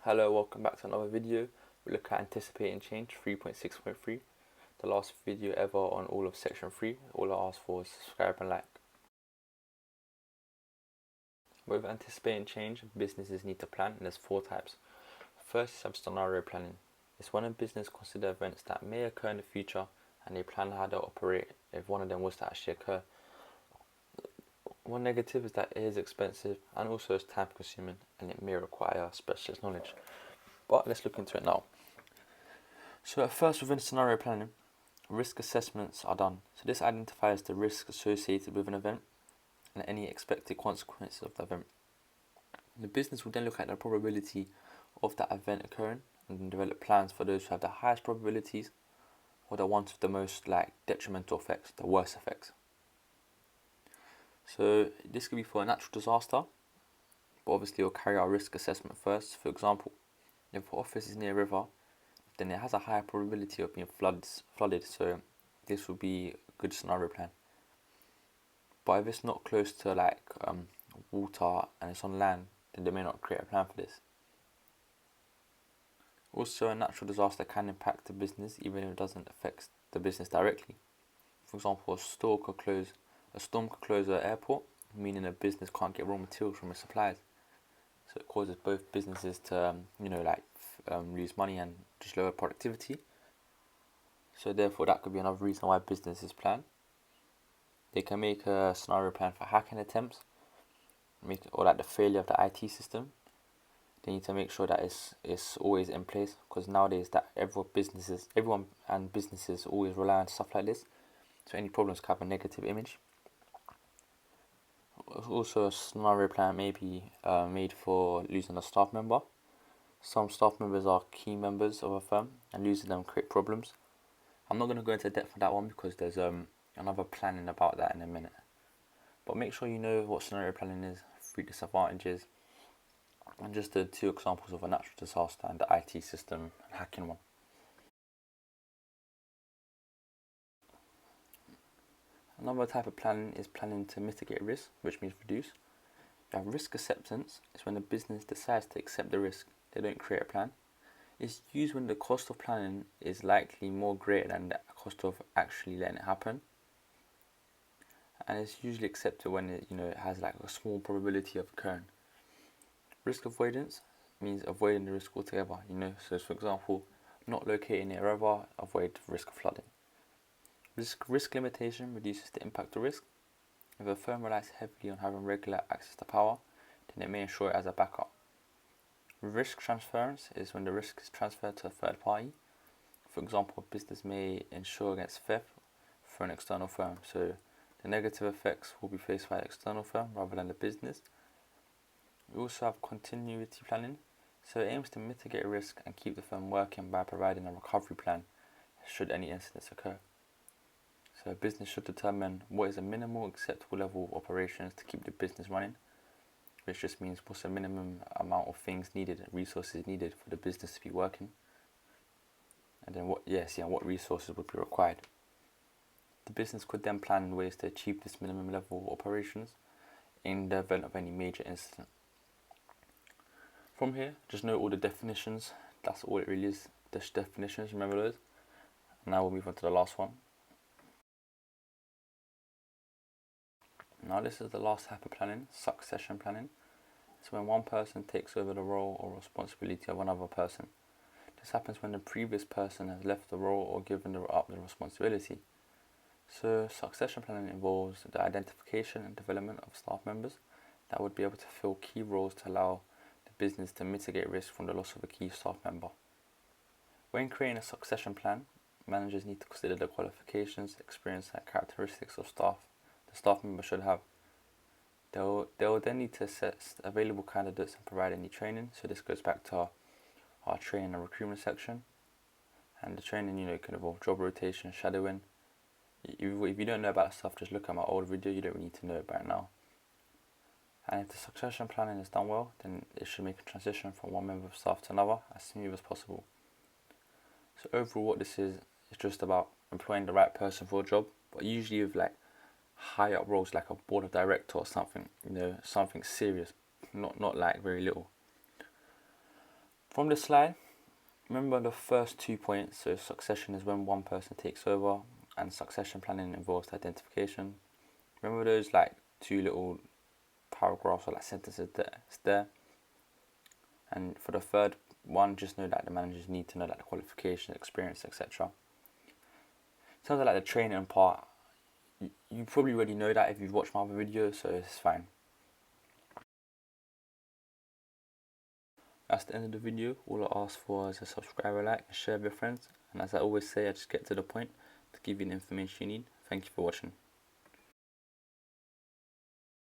Hello, welcome back to another video. We look at anticipating change 3.6.3, the last video ever on all of section 3. All I ask for is subscribe and like. With anticipating change, businesses need to plan, and there's 4 types. First is have scenario planning. It's when a business consider events that may occur in the future and they plan how to operate if one of them was to actually occur. One negative is that it is expensive and also it's time consuming and it may require specialist knowledge. But let's look into it now. So at first, within scenario planning, risk assessments are done. So this identifies the risk associated with an event and any expected consequences of the event. The business will then look at the probability of that event occurring and develop plans for those who have the highest probabilities or the ones with the most detrimental effects, the worst effects. So this could be for a natural disaster, but obviously you'll carry out a risk assessment first. For example, if the office is near a river, then it has a higher probability of being flooded, so this will be a good scenario plan. But if it's not close to water and it's on land, then they may not create a plan for this. Also, a natural disaster can impact the business even if it doesn't affect the business directly. For example, a storm could close an airport, meaning a business can't get raw materials from its suppliers. So it causes both businesses to lose money and just lower productivity. So therefore that could be another reason why businesses plan. They can make a scenario plan for hacking attempts, or the failure of the IT system. They need to make sure that it's always in place, because nowadays that everyone and businesses always rely on stuff like this. So any problems can have a negative image. Also, a scenario plan may be made for losing a staff member. Some staff members are key members of a firm, and losing them create problems. I'm not going to go into depth on that one because there's another planning about that in a minute. But make sure you know what scenario planning is, 3 disadvantages, and just the 2 examples of a natural disaster and the IT system and hacking one. Another type of planning is planning to mitigate risk, which means reduce. You have risk acceptance. It's when a business decides to accept the risk. They don't create a plan. It's used when the cost of planning is likely more greater than the cost of actually letting it happen. And it's usually accepted when it has a small probability of occurring. Risk avoidance means avoiding the risk altogether. So for example, not locating near a river, avoid risk of flooding. Risk limitation reduces the impact of risk. If a firm relies heavily on having regular access to power, then it may ensure it as a backup. Risk transference is when the risk is transferred to a third party. For example, a business may insure against theft for an external firm, so the negative effects will be faced by the external firm rather than the business. We also have continuity planning, so it aims to mitigate risk and keep the firm working by providing a recovery plan should any incidents occur. So a business should determine what is a minimal acceptable level of operations to keep the business running, which just means what's the minimum amount of things needed, resources needed for the business to be working, and then what resources would be required. The business could then plan ways to achieve this minimum level of operations in the event of any major incident. From here, just note all the definitions. That's all it really is, just definitions, remember those. Now we'll move on to the last one. Now this is the last type of planning, succession planning. It's when one person takes over the role or responsibility of another person. This happens when the previous person has left the role or given up the responsibility. So succession planning involves the identification and development of staff members that would be able to fill key roles to allow the business to mitigate risk from the loss of a key staff member. When creating a succession plan, managers need to consider the qualifications, experience and characteristics of staff the staff member should have. They'll then need to assess available candidates and provide any training. So this goes back to our training and recruitment section. And the training, can involve job rotation, shadowing. If you don't know about stuff, just look at my old video. You don't really need to know it by now. And if the succession planning is done well, then it should make a transition from one member of staff to another as smooth as possible. So overall, what this is just about employing the right person for a job, but usually with high up roles like a board of director or something, something serious, not very little. From the slide, remember the first 2 points. So succession is when one person takes over, and succession planning involves the identification. Remember those like 2 little paragraphs or like sentences there. And for the third one, just know that the managers need to know that the qualification, experience, etc. In terms of like the training part, you probably already know that if you've watched my other videos, so it's fine. That's the end of the video. All I ask for is a subscribe, like, and share with your friends. And as I always say, I just get to the point to give you the information you need. Thank you for watching.